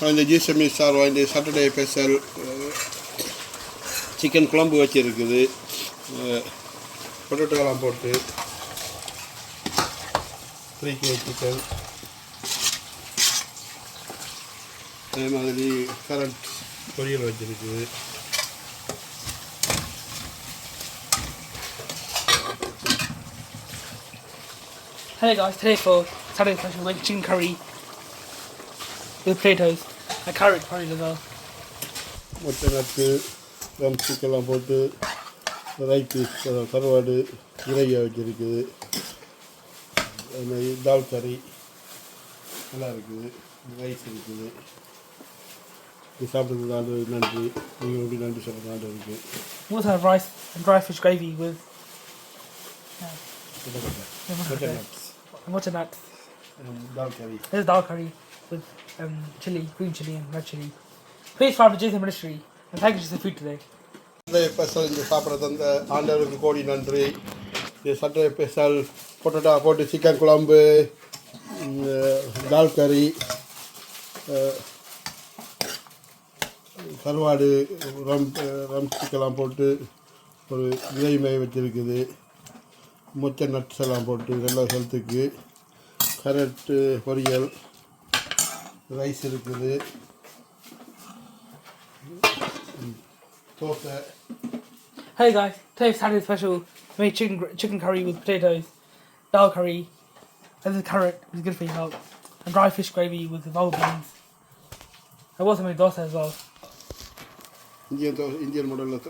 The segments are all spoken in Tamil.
இந்த ஜீசமி சார் வாங்கி சாட்டர்டே ஸ்பெஷல் சிக்கன் குழம்பு வச்சுருக்குது. பொட்டேட்டோலாம் போட்டு 3 kg சிக்கன், அதே மாதிரி கேரட் பொரியல் வச்சுருக்குது. Hey guys, today for Saturday special, we make chicken curry with potatoes and carrot curry as well. மொட்டை நட்டு ரம் சிக்கெல்லாம் போட்டு ரைட்டு கருவாடு இறையா வச்சுருக்குது. அது மாதிரி தால் கறி நல்லா இருக்குது. ரைஸ் இருக்குது. இது சாப்பிட்றதுக்கு ஆண்டு நன்றி. நீங்கள் எப்படி நன்றி சொல்கிற ஆண்டு இருக்குது. We also have rice and dry fish gravy with mocha nuts. Dal curry. This is dal curry with chili, green chili and red chili. Please subscribe to Jesus Ministry and thank you for the food today. Special இந்த சாப்பிட்றது அந்த ஆண்டவருக்கு கோடி நன்றி. இது சட்டை ஸ்பெஷல் பொட்டேட்டோ போட்டு சிக்கன் குழம்பு, தால் கறி, கருவாடு ரம் சிக்கெல்லாம் போட்டு ஒரு கிரேவி வச்சுருக்குது. மொச்சை நட்ஸ் எல்லாம் போட்டு நல்லா ஹெல்த்துக்கு. கேரட்டு பொரியல், ரைஸ் இருக்குது. Dosa. Hey guys, today's Saturday special, we made chicken curry with potatoes, dal curry, and the carrot is good for your health, and dry fish gravy with the vol beans. I also made dosa as well. Indian மாடலில்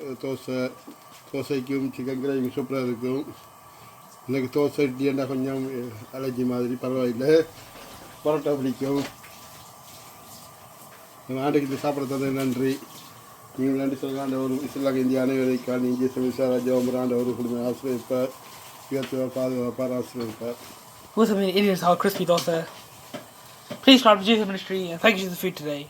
தோசைக்கும் சிக்கன் கிரேவி சூப்பராக இருக்கும். எனக்கு தோசை இட்லின்னா கொஞ்சம் அலர்ஜி மாதிரி, பரவாயில்லை. பரோட்டா பிடிக்கும். ஆண்டுக்கு இது சாப்பிட்றது நன்றி. நீங்கள் நன்றி சொல்ல ஆண்டவர் இஸ்லாக இந்திய அனைவரைக்கான இந்திய சமிசாராஜம் ஆண்டவர் குடும்ப ஆசிரியப்பார், உயர்த்துவார், பாதுகாப்பார், ஆசிரியப்பார். We also made Indian style crispy dosa. Please subscribe to Jesus Ministry and thank you for the food today.